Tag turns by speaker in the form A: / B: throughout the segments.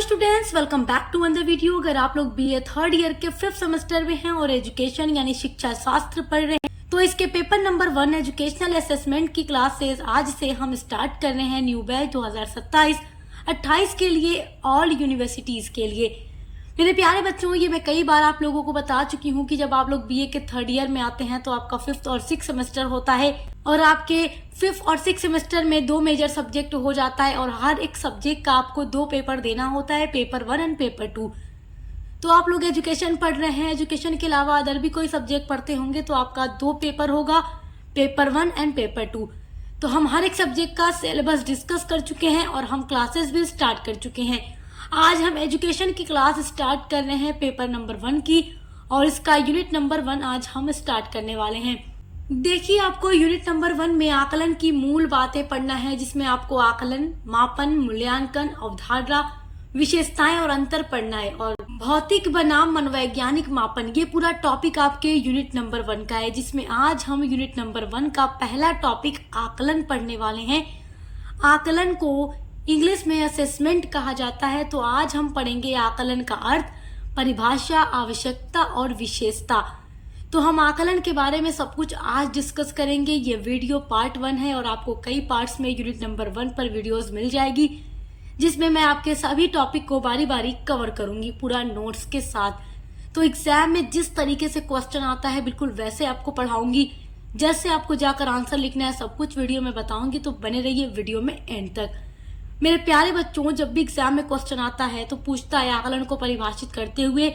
A: Students, welcome back to another video. अगर आप लोग बीए थर्ड ईयर के 5th सेमेस्टर में हैं और एजुकेशन यानी शिक्षा शास्त्र पढ़ रहे हैं तो इसके पेपर नंबर 1 एजुकेशनल असेसमेंट की क्लासेस आज से हम स्टार्ट कर रहे हैं न्यू बैच 2027-28 के लिए ऑल यूनिवर्सिटीज के लिए। मेरे प्यारे बच्चों, ये मैं कई बार आप लोगों को बता चुकी हूँ कि जब आप लोग बीए के थर्ड ईयर में आते हैं तो आपका 5th और 6th सेमेस्टर होता है और आपके 5th और 6th सेमेस्टर में 2 मेजर सब्जेक्ट हो जाता है और हर एक सब्जेक्ट का आपको 2 पेपर देना होता है, पेपर 1 एंड पेपर 2। तो आप लोग एजुकेशन पढ़ रहे हैं, एजुकेशन के अलावा अदर भी कोई सब्जेक्ट पढ़ते होंगे तो आपका 2 पेपर होगा, पेपर 1 एंड पेपर 2। तो हम हर एक सब्जेक्ट का सिलेबस डिस्कस कर चुके हैं और हम क्लासेस भी स्टार्ट कर चुके हैं। आज हम एजुकेशन की क्लास स्टार्ट कर रहे हैं पेपर नंबर 1 की और इसका यूनिट नंबर 1 आज हम स्टार्ट करने वाले हैं। देखिए, आपको यूनिट नंबर 1 में आकलन की मूल बातें पढ़ना है, जिसमें आपको आकलन, मापन, मूल्यांकन, अवधारणा, विशेषताएं और अंतर पढ़ना है और भौतिक बनाम मनोवैज्ञानिक मापन, ये पूरा टॉपिक आपके यूनिट नंबर 1 का है, जिसमें आज हम यूनिट नंबर 1 का पहला टॉपिक आकलन पढ़ने वाले हैं। आकलन को इंग्लिश में असेसमेंट कहा जाता है, तो आज हम पढ़ेंगे आकलन का अर्थ, परिभाषा, आवश्यकता और विशेषता। तो हम आकलन के बारे में सब कुछ आज डिस्कस करेंगे। ये वीडियो पार्ट 1 है और आपको कई पार्ट्स में यूनिट नंबर 1 पर वीडियोस मिल जाएगी, जिसमें मैं आपके सभी टॉपिक को बारी बारी कवर करूंगी पूरा नोट्स के साथ। तो एग्जाम में जिस तरीके से क्वेश्चन आता है बिल्कुल वैसे आपको पढ़ाऊंगी, जैसे आपको जाकर आंसर लिखना है सब कुछ वीडियो में बताऊंगी। तो बने रहिए वीडियो में एंड तक। मेरे प्यारे बच्चों, जब भी एग्जाम में क्वेश्चन आता है तो पूछता है आकलन को परिभाषित करते हुए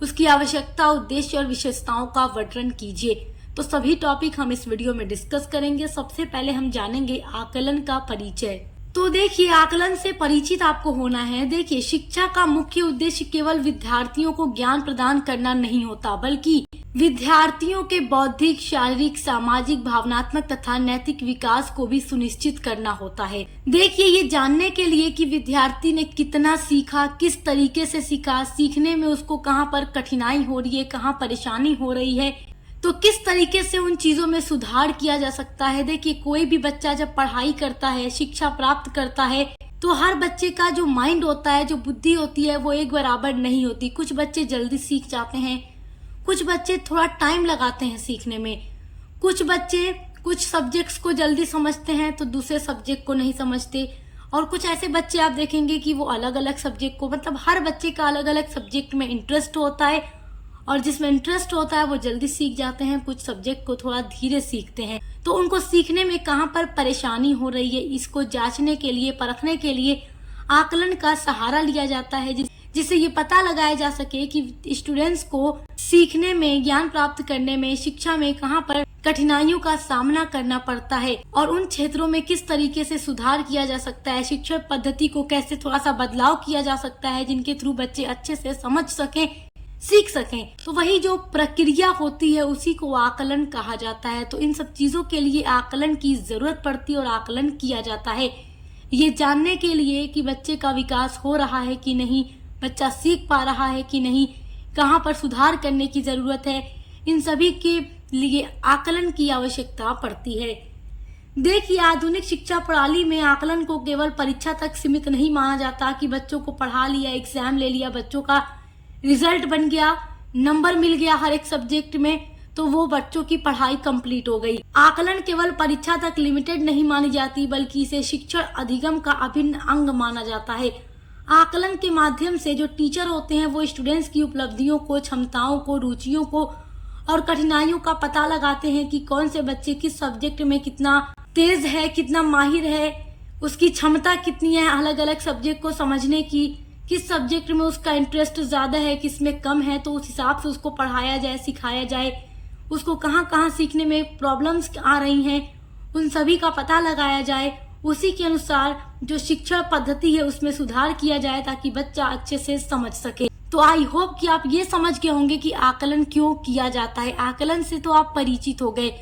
A: उसकी आवश्यकता, उद्देश्य और विशेषताओं का वर्णन कीजिए। तो सभी टॉपिक हम इस वीडियो में डिस्कस करेंगे। सबसे पहले हम जानेंगे आकलन का परिचय। तो देखिए, आकलन से परिचित आपको होना है। देखिए, शिक्षा का मुख्य उद्देश्य केवल विद्यार्थियों को ज्ञान प्रदान करना नहीं होता, बल्कि विद्यार्थियों के बौद्धिक, शारीरिक, सामाजिक, भावनात्मक तथा नैतिक विकास को भी सुनिश्चित करना होता है। देखिए, ये जानने के लिए कि विद्यार्थी ने कितना सीखा, किस तरीके से सीखा, सीखने में उसको कहाँ पर कठिनाई हो रही है, कहाँ परेशानी हो रही है, तो किस तरीके से उन चीजों में सुधार किया जा सकता है। देखिए, कोई भी बच्चा जब पढ़ाई करता है, शिक्षा प्राप्त करता है, तो हर बच्चे का जो माइंड होता है, जो बुद्धि होती है, वो एक बराबर नहीं होती। कुछ बच्चे जल्दी सीख जाते हैं, कुछ बच्चे थोड़ा टाइम लगाते हैं सीखने में, कुछ बच्चे कुछ सब्जेक्ट्स को जल्दी समझते हैं तो दूसरे सब्जेक्ट को नहीं समझते, और कुछ ऐसे बच्चे आप देखेंगे कि वो अलग अलग सब्जेक्ट को, मतलब हर बच्चे का अलग अलग सब्जेक्ट में इंटरेस्ट होता है और जिसमें इंटरेस्ट होता है वो जल्दी सीख जाते हैं, कुछ सब्जेक्ट को थोड़ा धीरे सीखते हैं। तो उनको सीखने में कहाँ पर परेशानी हो रही है, इसको जांचने के लिए, परखने के लिए आकलन का सहारा लिया जाता है, जिससे ये पता लगाया जा सके कि स्टूडेंट्स को सीखने में, ज्ञान प्राप्त करने में, शिक्षा में कहाँ पर कठिनाइयों का सामना करना पड़ता है और उन क्षेत्रों में किस तरीके से सुधार किया जा सकता है, शिक्षा पद्धति को कैसे थोड़ा सा बदलाव किया जा सकता है, जिनके थ्रू बच्चे अच्छे से समझ सकें, सीख सकें। तो वही जो प्रक्रिया होती है उसी को आकलन कहा जाता है। तो इन सब चीजों के लिए आकलन की जरूरत पड़ती है और आकलन किया जाता है, ये जानने के लिए कि बच्चे का विकास हो रहा है कि नहीं, बच्चा सीख पा रहा है कि नहीं, कहाँ पर सुधार करने की जरूरत है। इन सभी के लिए आकलन की आवश्यकता पड़ती है। देखिए, आधुनिक शिक्षा प्रणाली में आकलन को केवल परीक्षा तक सीमित नहीं माना जाता कि बच्चों को पढ़ा लिया, एग्जाम ले लिया, बच्चों का रिजल्ट बन गया, नंबर मिल गया हर एक सब्जेक्ट में, तो वो बच्चों की पढ़ाई कंप्लीट हो गई। आकलन केवल परीक्षा तक लिमिटेड नहीं मानी जाती, बल्कि इसे शिक्षण अधिगम का अभिन्न अंग माना जाता है। आकलन के माध्यम से जो टीचर होते हैं वो स्टूडेंट्स की उपलब्धियों को, क्षमताओं को, रुचियों को और कठिनाइयों का पता लगाते हैं कि कौन से बच्चे किस सब्जेक्ट में कितना तेज है, कितना माहिर है, उसकी क्षमता कितनी है अलग अलग सब्जेक्ट को समझने की, किस सब्जेक्ट में उसका इंटरेस्ट ज्यादा है, किस में कम है, तो उस हिसाब से उसको पढ़ाया जाए, सिखाया जाए, उसको कहाँ कहाँ सीखने में प्रॉब्लम्स आ रही हैं, उन सभी का पता लगाया जाए, उसी के अनुसार जो शिक्षा पद्धति है उसमें सुधार किया जाए ताकि बच्चा अच्छे से समझ सके। तो आई होप कि आप ये समझ गए होंगे कि आकलन क्यों किया जाता है। आकलन से तो आप परिचित हो गए।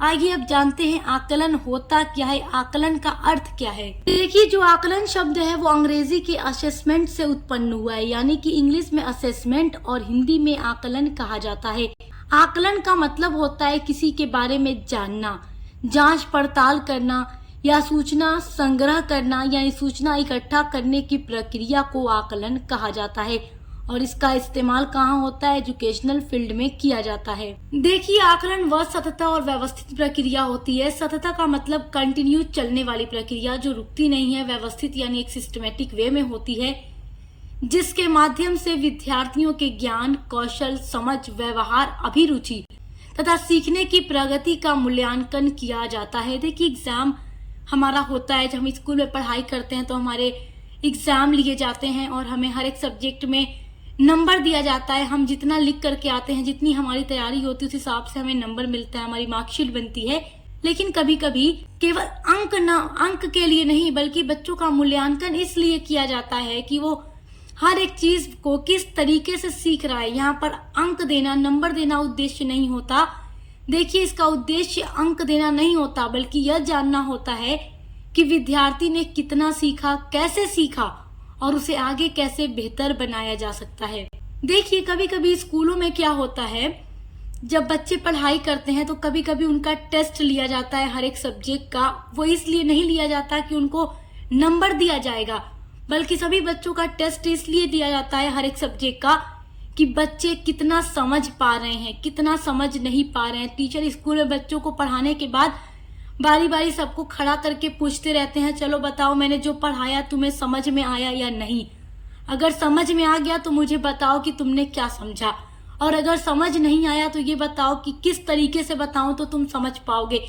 A: आइए अब जानते हैं आकलन होता क्या है, आकलन का अर्थ क्या है। देखिए, जो आकलन शब्द है वो अंग्रेजी के असेसमेंट से उत्पन्न हुआ है, यानी कि इंग्लिश में असेसमेंट और हिंदी में आकलन कहा जाता है। आकलन का मतलब होता है किसी के बारे में जानना, जांच पड़ताल करना या सूचना संग्रह करना यानी सूचना इकट्ठा करने की प्रक्रिया को आकलन कहा जाता है और इसका इस्तेमाल कहाँ होता है? एजुकेशनल फील्ड में किया जाता है। देखिए, आकलन वह सततता और व्यवस्थित प्रक्रिया होती है। सततता का मतलब कंटिन्यू चलने वाली प्रक्रिया जो रुकती नहीं है। व्यवस्थित यानी एक सिस्टमेटिक वे में होती है जिसके माध्यम से विद्यार्थियों के ज्ञान, कौशल, समझ, व्यवहार, अभिरुचि तथा सीखने की प्रगति का मूल्यांकन किया जाता है। देखिए, एग्जाम हमारा होता है, जब हम स्कूल में पढ़ाई करते हैं तो हमारे एग्जाम लिए जाते हैं और हमें हर एक सब्जेक्ट में नंबर दिया जाता है। हम जितना लिख करके आते हैं, जितनी हमारी तैयारी होती है उस हिसाब से हमें नंबर मिलता है, हमारी मार्कशीट बनती है। लेकिन कभी कभी केवल अंक के लिए नहीं बल्कि बच्चों का मूल्यांकन इसलिए किया जाता है कि वो हर एक चीज को किस तरीके से सीख रहा है। यहाँ पर अंक देना, नंबर देना उद्देश्य नहीं होता। देखिए, इसका उद्देश्य अंक देना नहीं होता बल्कि यह जानना होता है कि विद्यार्थी ने कितना सीखा, कैसे सीखा और उसे आगे कैसे बेहतर बनाया जा सकता है। देखिए, कभी कभी स्कूलों में क्या होता है, जब बच्चे पढ़ाई करते हैं तो कभी कभी उनका टेस्ट लिया जाता है हर एक सब्जेक्ट का। वो इसलिए नहीं लिया जाता कि उनको नंबर दिया जाएगा, बल्कि सभी बच्चों का टेस्ट इसलिए दिया जाता है हर एक सब्जेक्ट का कि बच्चे कितना समझ पा रहे हैं, कितना समझ नहीं पा रहे हैं। टीचर स्कूल में बच्चों को पढ़ाने के बाद बारी बारी सबको खड़ा करके पूछते रहते हैं, चलो बताओ मैंने जो पढ़ाया तुम्हें समझ में आया या नहीं। अगर समझ में आ गया तो मुझे बताओ कि तुमने क्या समझा, और अगर समझ नहीं आया तो ये बताओ कि किस तरीके से बताऊं तो तुम समझ पाओगे।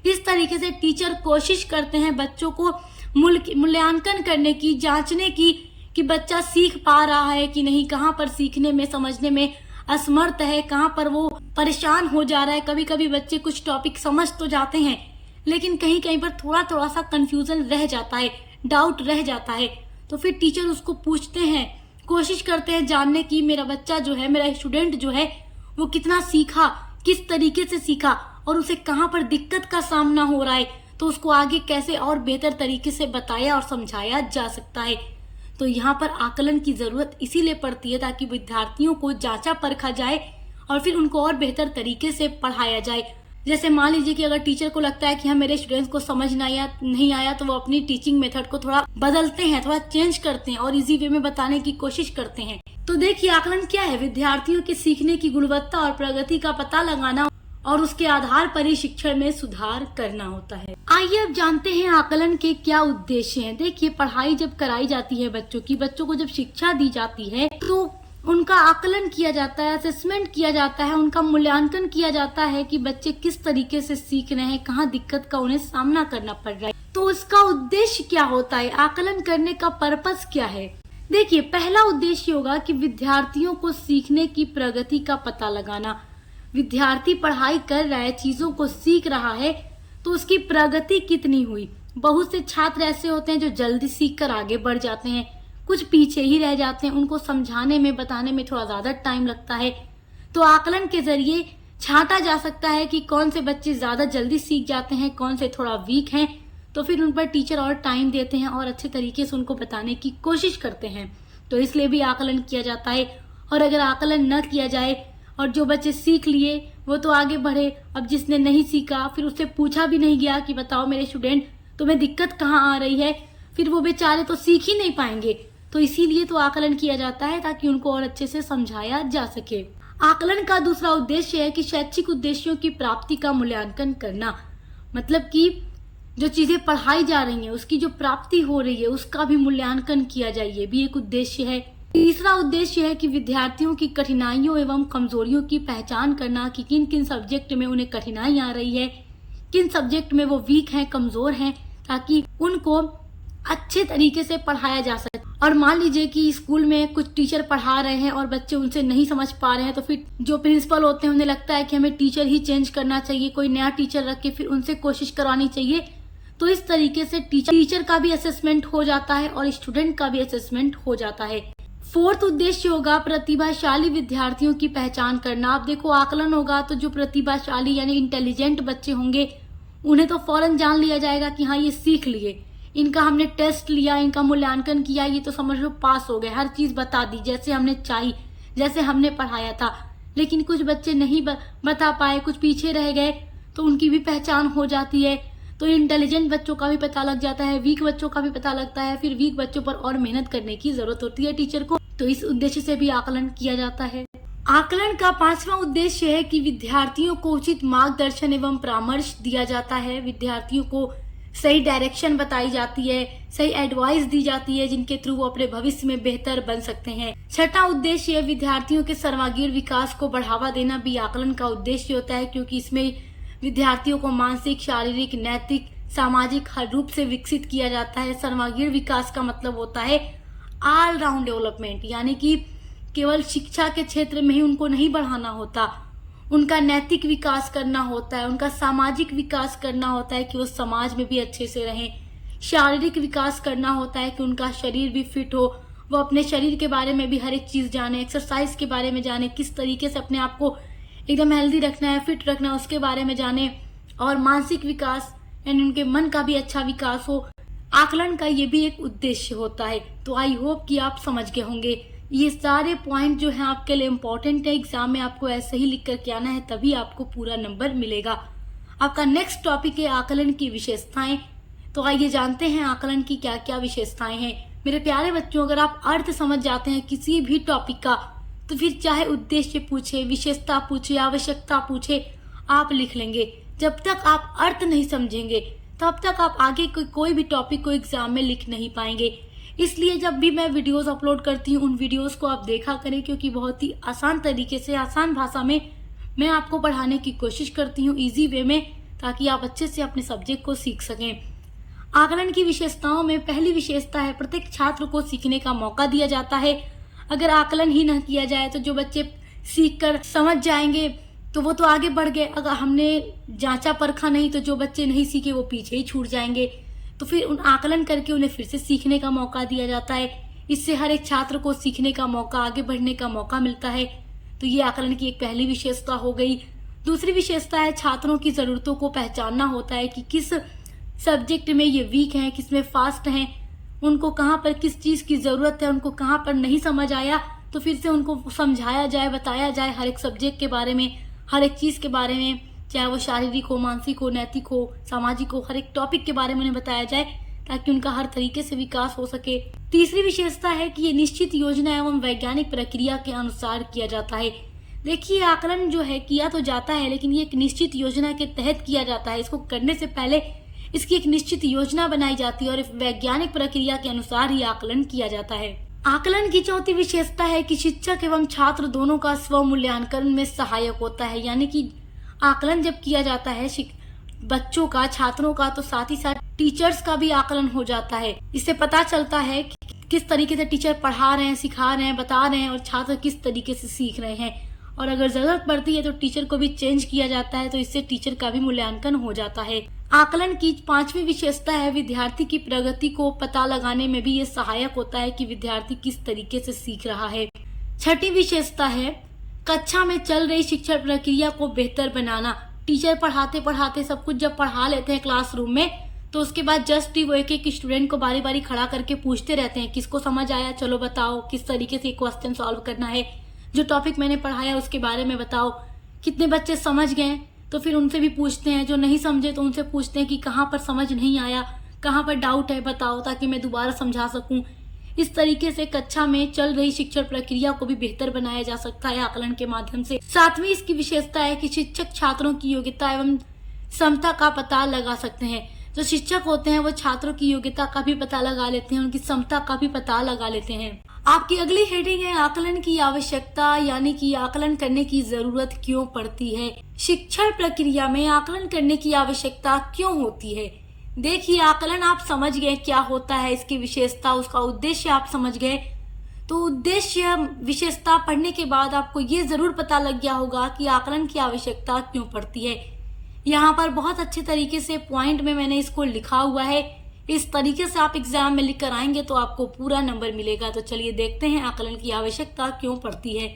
A: इस तरीके से टीचर कोशिश करते हैं बच्चों को मूल्यांकन करने की, जांचने की कि बच्चा सीख पा रहा है कि नहीं, कहाँ पर सीखने में, समझने में असमर्थ है, कहाँ पर वो परेशान हो जा रहा है। कभी कभी बच्चे कुछ टॉपिक समझ तो जाते हैं लेकिन कहीं कहीं पर थोड़ा थोड़ा सा कंफ्यूजन रह जाता है, डाउट रह जाता है। तो फिर टीचर उसको पूछते हैं, कोशिश करते हैं जानने की मेरा बच्चा जो है, मेरा स्टूडेंट जो है वो कितना सीखा, किस तरीके से सीखा और उसे कहाँ पर दिक्कत का सामना हो रहा है, तो उसको आगे कैसे और बेहतर तरीके से बताया और समझाया जा सकता है। तो यहाँ पर आकलन की जरूरत इसीलिए पड़ती है ताकि विद्यार्थियों को जांचा परखा जाए और फिर उनको और बेहतर तरीके से पढ़ाया जाए। जैसे मान लीजिए कि अगर टीचर को लगता है कि मेरे स्टूडेंट्स को समझ नहीं आया तो वो अपनी टीचिंग मेथड को थोड़ा बदलते हैं, थोड़ा चेंज करते हैं और इजी वे में बताने की कोशिश करते हैं। तो देखिए, आकलन क्या है? विद्यार्थियों के सीखने की गुणवत्ता और प्रगति का पता लगाना और उसके आधार पर ही शिक्षण में सुधार करना होता है। आइए अब जानते हैं आकलन के क्या उद्देश्य हैं। देखिए, पढ़ाई जब कराई जाती है बच्चों को जब शिक्षा दी जाती है तो उनका आकलन किया जाता है, असेसमेंट किया जाता है, उनका मूल्यांकन किया जाता है कि बच्चे किस तरीके से सीख रहे हैं, कहाँ दिक्कत का उन्हें सामना करना पड़ रहा है। तो इसका उद्देश्य क्या होता है, आकलन करने का पर्पस क्या है? देखिए, पहला उद्देश्य होगा कि विद्यार्थियों को सीखने की प्रगति का पता लगाना। विद्यार्थी पढ़ाई कर रहा है, चीजों को सीख रहा है, तो उसकी प्रगति कितनी हुई। बहुत से छात्र ऐसे होते हैं जो जल्दी सीख कर आगे बढ़ जाते हैं, कुछ पीछे ही रह जाते हैं, उनको समझाने में, बताने में थोड़ा ज्यादा टाइम लगता है। तो आकलन के जरिए छांटा जा सकता है कि कौन से बच्चे ज्यादा जल्दी सीख जाते हैं, कौन से थोड़ा वीक हैं। तो फिर उन पर टीचर और टाइम देते हैं और अच्छे तरीके से उनको बताने की कोशिश करते हैं। तो इसलिए भी आकलन किया जाता है। और अगर आकलन न किया जाए और जो बच्चे सीख लिए वो तो आगे बढ़े, अब जिसने नहीं सीखा फिर उससे पूछा भी नहीं गया कि बताओ मेरे स्टूडेंट तुम्हें दिक्कत कहाँ आ रही है, फिर वो बेचारे तो सीख ही नहीं पाएंगे। तो इसीलिए तो आकलन किया जाता है ताकि उनको और अच्छे से समझाया जा सके। आकलन का दूसरा उद्देश्य है कि शैक्षिक उद्देश्यों की प्राप्ति का मूल्यांकन करना। मतलब कि जो चीजें पढ़ाई जा रही हैं उसकी जो प्राप्ति हो रही है उसका भी मूल्यांकन किया जाए, ये भी एक उद्देश्य है। तीसरा उद्देश्य है कि विद्यार्थियों की कठिनाइयों एवं कमजोरियों की पहचान करना कि किन किन सब्जेक्ट में उन्हें कठिनाई आ रही है, किन सब्जेक्ट में वो वीक हैं, कमजोर हैं, ताकि उनको अच्छे तरीके से पढ़ाया जा सके। और मान लीजिए कि स्कूल में कुछ टीचर पढ़ा रहे हैं और बच्चे उनसे नहीं समझ पा रहे हैं, तो फिर जो प्रिंसिपल होते हैं उन्हें लगता है कि हमें टीचर ही चेंज करना चाहिए, कोई नया टीचर रख के फिर उनसे कोशिश करवानी चाहिए। तो इस तरीके से टीचर का भी असेसमेंट हो जाता है और स्टूडेंट का भी असेसमेंट हो जाता है। फोर्थ उद्देश्य होगा प्रतिभाशाली विद्यार्थियों की पहचान करना। आप देखो, आकलन होगा तो जो प्रतिभाशाली यानी इंटेलिजेंट बच्चे होंगे उन्हें तो फौरन जान लिया जाएगा कि हाँ ये सीख लिए, इनका हमने टेस्ट लिया, इनका मूल्यांकन किया, ये तो समझ लो पास हो गए, हर चीज बता दी जैसे हमने चाही, जैसे हमने पढ़ाया था। लेकिन कुछ बच्चे नहीं बता पाए, कुछ पीछे रह गए, तो उनकी भी पहचान हो जाती है। तो इंटेलिजेंट बच्चों का भी पता लग जाता है, वीक बच्चों का भी पता लगता है, फिर वीक बच्चों पर और मेहनत करने की जरूरत होती है टीचर को। तो इस उद्देश्य से भी आकलन किया जाता है। आकलन का 5वां उद्देश्य है कि विद्यार्थियों को उचित मार्गदर्शन एवं परामर्श दिया जाता है। विद्यार्थियों को सही डायरेक्शन बताई जाती है, सही एडवाइस दी जाती है, जिनके थ्रू वो अपने भविष्य में बेहतर बन सकते हैं। 6वां उद्देश्य है विद्यार्थियों के सर्वांगीण विकास को बढ़ावा देना भी आकलन का उद्देश्य होता है, क्योंकि इसमें विद्यार्थियों को मानसिक, शारीरिक, नैतिक, सामाजिक हर रूप से विकसित किया जाता है। सर्वांगीण विकास का मतलब होता है ऑल राउंड डेवलपमेंट, यानी कि केवल शिक्षा के क्षेत्र में ही उनको नहीं बढ़ाना होता, उनका नैतिक विकास करना होता है, उनका सामाजिक विकास करना होता है कि वो समाज में भी अच्छे से रहें, शारीरिक विकास करना होता है कि उनका शरीर भी फिट हो, वो अपने शरीर के बारे में भी हर एक चीज़ जाने, एक्सरसाइज के बारे में जाने, किस तरीके से अपने आप को एकदम हेल्दी रखना है, फिट रखना है, उसके बारे में जाने। और मानसिक विकास यानी उनके मन का भी अच्छा विकास हो। आकलन का ये भी एक उद्देश्य होता है। तो आई होप कि आप समझ गए होंगे। ये सारे पॉइंट जो हैं आपके लिए इम्पोर्टेंट है, एग्जाम में आपको ऐसे ही लिख करके आना है, तभी आपको पूरा नंबर मिलेगा। आपका नेक्स्ट टॉपिक है आकलन की विशेषताएं। तो आइए जानते हैं आकलन की क्या क्या विशेषताएं हैं। मेरे प्यारे बच्चों, अगर आप अर्थ समझ जाते हैं किसी भी टॉपिक का, तो फिर चाहे उद्देश्य पूछे, विशेषता पूछे, आवश्यकता पूछे, आप लिख लेंगे। जब तक आप अर्थ नहीं समझेंगे तब तक आप आगे कोई भी टॉपिक को एग्जाम में लिख नहीं पाएंगे। इसलिए जब भी मैं वीडियोस अपलोड करती हूँ, उन वीडियोस को आप देखा करें, क्योंकि बहुत ही आसान तरीके से, आसान भाषा में मैं आपको पढ़ाने की कोशिश करती हूँ, इजी वे में, ताकि आप अच्छे से अपने सब्जेक्ट को सीख सकें। आकलन की विशेषताओं में पहली विशेषता है प्रत्येक छात्र को सीखने का मौका दिया जाता है। अगर आकलन ही न किया जाए तो जो बच्चे सीख कर समझ जाएंगे तो वो तो आगे बढ़ गए, अगर हमने जांचा परखा नहीं तो जो बच्चे नहीं सीखे वो पीछे ही छूट जाएंगे। तो फिर उन आकलन करके उन्हें फिर से सीखने का मौका दिया जाता है। इससे हर एक छात्र को सीखने का मौका, आगे बढ़ने का मौका मिलता है। तो ये आकलन की एक पहली विशेषता हो गई। दूसरी विशेषता है छात्रों की ज़रूरतों को पहचानना होता है कि किस सब्जेक्ट में ये वीक हैं, किस में फास्ट हैं, उनको कहाँ पर किस चीज़ की ज़रूरत है, उनको कहाँ पर नहीं समझ आया तो फिर से उनको समझाया जाए, बताया जाए हर एक सब्जेक्ट के बारे में, हर एक चीज़ के बारे में, चाहे वो शारीरिक हो, मानसिक हो, नैतिक हो, सामाजिक हो, हर एक टॉपिक के बारे में उन्हें बताया जाए ताकि उनका हर तरीके से विकास हो सके। तीसरी विशेषता है कि ये निश्चित योजना एवं वैज्ञानिक प्रक्रिया के अनुसार किया जाता है। देखिए, आकलन जो है किया तो जाता है, लेकिन ये एक निश्चित योजना के तहत किया जाता है। इसको करने से पहले इसकी एक निश्चित योजना बनाई जाती है और एक वैज्ञानिक प्रक्रिया के अनुसार ही आकलन किया जाता है। आकलन की चौथी विशेषता है कि शिक्षक एवं छात्र दोनों का स्व मूल्यांकन में सहायक होता है। यानी कि आकलन जब किया जाता है बच्चों का, छात्रों का, तो साथ ही साथ टीचर्स का भी आकलन हो जाता है। इससे पता चलता है कि किस तरीके से टीचर पढ़ा रहे हैं, सिखा रहे हैं, बता रहे हैं और छात्र किस तरीके से सीख रहे हैं। और अगर जरूरत पड़ती है तो टीचर को भी चेंज किया जाता है, तो इससे टीचर का भी मूल्यांकन हो जाता है। आकलन की पांचवी विशेषता है विद्यार्थी की प्रगति को पता लगाने में भी ये सहायक होता है कि विद्यार्थी किस तरीके से सीख रहा है। छठी विशेषता है कक्षा में चल रही शिक्षा प्रक्रिया को बेहतर बनाना। टीचर पढ़ाते पढ़ाते सब कुछ जब पढ़ा लेते हैं क्लासरूम में, तो उसके बाद जस्ट ही वो एक एक स्टूडेंट को बारी बारी खड़ा करके पूछते रहते हैं, किसको समझ आया, चलो बताओ किस तरीके से क्वेश्चन सॉल्व करना है, जो टॉपिक मैंने पढ़ाया उसके बारे में बताओ, कितने बच्चे समझ गए। तो फिर उनसे भी पूछते हैं, जो नहीं समझे तो उनसे पूछते हैं कि कहाँ पर समझ नहीं आया, कहाँ पर डाउट है बताओ, ताकि मैं दोबारा समझा सकूं। इस तरीके से कक्षा में चल रही शिक्षण प्रक्रिया को भी बेहतर बनाया जा सकता है आकलन के माध्यम से। सातवीं इसकी विशेषता है कि शिक्षक छात्रों की योग्यता एवं क्षमता का पता लगा सकते हैं। जो शिक्षक होते हैं वो छात्रों की योग्यता का भी पता लगा लेते हैं, उनकी क्षमता का भी पता लगा लेते हैं। आपकी अगली हेडिंग है आकलन की आवश्यकता, यानी कि आकलन करने की जरूरत क्यों पड़ती है। शिक्षण प्रक्रिया में आकलन करने की आवश्यकता क्यों होती है। देखिए, आकलन आप समझ गए क्या होता है, इसकी विशेषता, उसका उद्देश्य आप समझ गए, तो उद्देश्य विशेषता पढ़ने के बाद आपको ये जरूर पता लग गया होगा कि आकलन की आवश्यकता क्यों पड़ती है। यहाँ पर बहुत अच्छे तरीके से पॉइंट में मैंने इसको लिखा हुआ है। इस तरीके से आप एग्जाम में लिख कर आएंगे तो आपको पूरा नंबर मिलेगा। तो चलिए देखते हैं आकलन की आवश्यकता क्यों पड़ती है।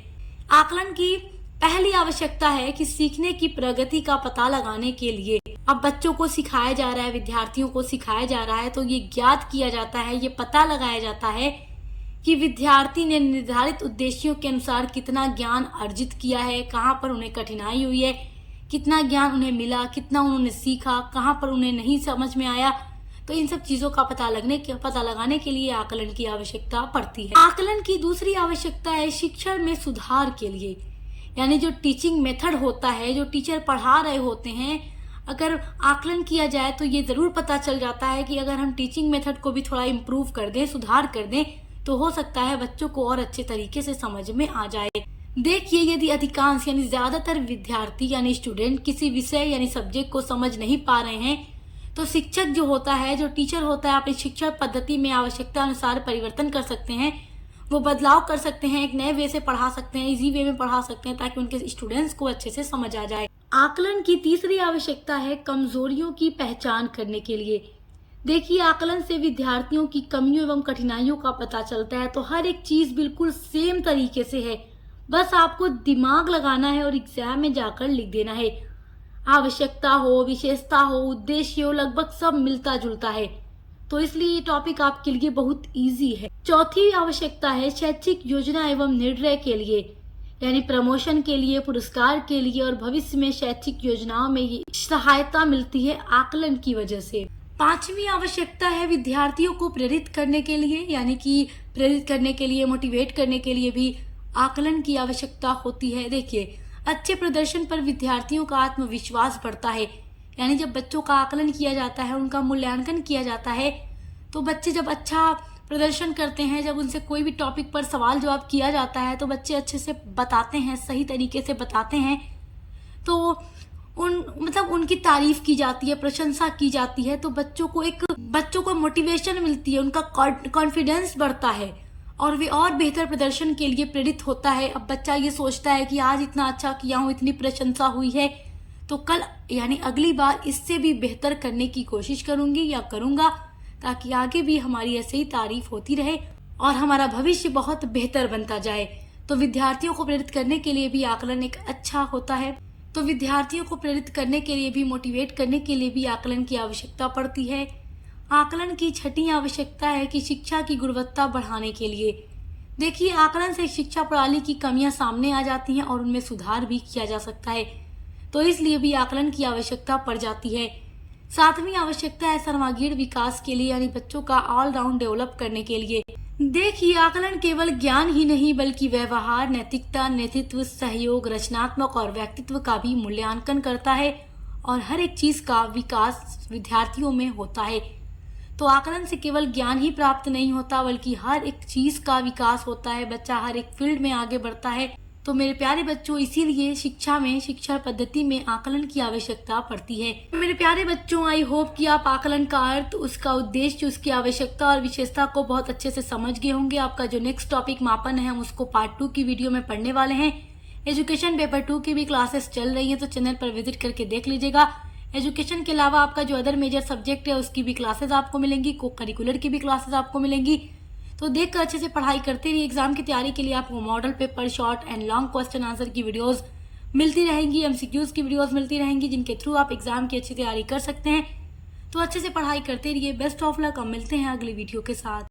A: आकलन की पहली आवश्यकता है कि सीखने की प्रगति का पता लगाने के लिए अब बच्चों को सिखाया जा रहा है, विद्यार्थियों को सिखाया जा रहा है, तो ये ज्ञात किया जाता है, ये पता लगाया जाता है कि विद्यार्थी ने निर्धारित उद्देश्यों के अनुसार कितना ज्ञान अर्जित किया है, कहाँ पर उन्हें कठिनाई हुई है, कितना ज्ञान उन्हें मिला, कितना उन्होंने सीखा, कहाँ पर उन्हें नहीं समझ में आया। तो इन सब चीजों का पता लगाने के लिए आकलन की आवश्यकता पड़ती है। आकलन की दूसरी आवश्यकता है शिक्षण में सुधार के लिए, यानी जो टीचिंग मेथड होता है, जो टीचर पढ़ा रहे होते हैं, अगर आकलन किया जाए तो ये जरूर पता चल जाता है कि अगर हम टीचिंग मेथड को भी थोड़ा इम्प्रूव कर दें, सुधार कर दें, तो हो सकता है बच्चों को और अच्छे तरीके से समझ में आ जाए। देखिए, यदि अधिकांश यानी ज्यादातर विद्यार्थी यानी स्टूडेंट किसी विषय यानी सब्जेक्ट को समझ नहीं पा रहे हैं, तो शिक्षक जो होता है, जो टीचर होता है, अपनी शिक्षा पद्धति में आवश्यकता अनुसार परिवर्तन कर सकते हैं, वो बदलाव कर सकते हैं, एक नए वे से पढ़ा सकते हैं, इजी वे में पढ़ा सकते हैं ताकि उनके स्टूडेंट्स को अच्छे से समझ आ जाए। आकलन की तीसरी आवश्यकता है कमजोरियों की पहचान करने के लिए। देखिए, आकलन से विद्यार्थियों की कमियों एवं कठिनाइयों का पता चलता है। तो हर एक चीज बिल्कुल सेम तरीके से है, बस आपको दिमाग लगाना है और एग्जाम में जाकर लिख देना है। आवश्यकता हो, विशेषता हो, उद्देश्य हो, लगभग सब मिलता जुलता है। तो इसलिए ये टॉपिक आपके लिए बहुत इजी है। चौथी आवश्यकता है शैक्षिक योजना एवं निर्णय के लिए, यानी प्रमोशन के लिए, पुरस्कार के लिए और भविष्य में शैक्षिक योजनाओं में ये सहायता मिलती है आकलन की वजह से। पांचवी आवश्यकता है विद्यार्थियों को प्रेरित करने के लिए, यानी कि प्रेरित करने के लिए, मोटिवेट करने के लिए भी आकलन की आवश्यकता होती है। देखिए, अच्छे प्रदर्शन पर विद्यार्थियों का आत्मविश्वास बढ़ता है, यानी जब बच्चों का आकलन किया जाता है, उनका मूल्यांकन किया जाता है, तो बच्चे जब अच्छा प्रदर्शन करते हैं, जब उनसे कोई भी टॉपिक पर सवाल जवाब किया जाता है, तो बच्चे अच्छे से बताते हैं, सही तरीके से बताते हैं, तो उनकी तारीफ की जाती है, प्रशंसा की जाती है, तो बच्चों को मोटिवेशन मिलती है, उनका कॉन्फिडेंस बढ़ता है और वे और बेहतर प्रदर्शन के लिए प्रेरित होता है। अब बच्चा ये सोचता है कि आज इतना अच्छा किया हूँ, इतनी प्रशंसा हुई है, तो कल यानी अगली बार इससे भी बेहतर करने की कोशिश करूंगी या करूंगा, ताकि आगे भी हमारी ऐसे ही तारीफ होती रहे और हमारा भविष्य बहुत बेहतर बनता जाए। तो विद्यार्थियों को प्रेरित करने के लिए भी आकलन एक अच्छा होता है। तो विद्यार्थियों को प्रेरित करने के लिए भी, मोटिवेट करने के लिए भी आकलन की आवश्यकता पड़ती है। आकलन की छठी आवश्यकता है कि शिक्षा की गुणवत्ता बढ़ाने के लिए। देखिए, आकलन से शिक्षा प्रणाली की कमियां सामने आ जाती हैं और उनमें सुधार भी किया जा सकता है, तो इसलिए भी आकलन की आवश्यकता पड़ जाती है। सातवीं आवश्यकता है सर्वांगीण विकास के लिए, यानी बच्चों का ऑलराउंड डेवलप करने के लिए। देखिए, आकलन केवल ज्ञान ही नहीं बल्कि व्यवहार, नैतिकता, नेतृत्व, सहयोग, रचनात्मक और व्यक्तित्व का भी मूल्यांकन करता है और हर एक चीज का विकास विद्यार्थियों में होता है। तो आकलन से केवल ज्ञान ही प्राप्त नहीं होता बल्कि हर एक चीज का विकास होता है, बच्चा हर एक फील्ड में आगे बढ़ता है। तो मेरे प्यारे बच्चों, इसीलिए शिक्षा पद्धति में आकलन की आवश्यकता पड़ती है। मेरे प्यारे बच्चों, आई होप कि आप आकलन का अर्थ, उसका उद्देश्य, उसकी आवश्यकता और विशेषता को बहुत अच्छे से समझ गए होंगे। आपका जो नेक्स्ट टॉपिक मापन है, हम उसको पार्ट 2 की वीडियो में पढ़ने वाले हैं। एजुकेशन पेपर 2 की भी क्लासेस चल रही है, तो चैनल पर विजिट करके देख लीजिएगा। एजुकेशन के अलावा आपका जो अदर मेजर सब्जेक्ट है, उसकी भी क्लासेस आपको मिलेंगी, को करिकुलर की भी क्लासेस आपको मिलेंगी। तो देखकर अच्छे से पढ़ाई करते रहिए। एग्जाम की तैयारी के लिए आपको model paper, short and long question answer की वीडियोस मिलती रहेंगी, एमसीक्यूज की वीडियोस मिलती रहेंगी, जिनके थ्रू आप एग्जाम की अच्छी तैयारी कर सकते हैं। तो अच्छे से पढ़ाई करते रहिए। Best of luck. अब मिलते हैं अगली वीडियो के साथ।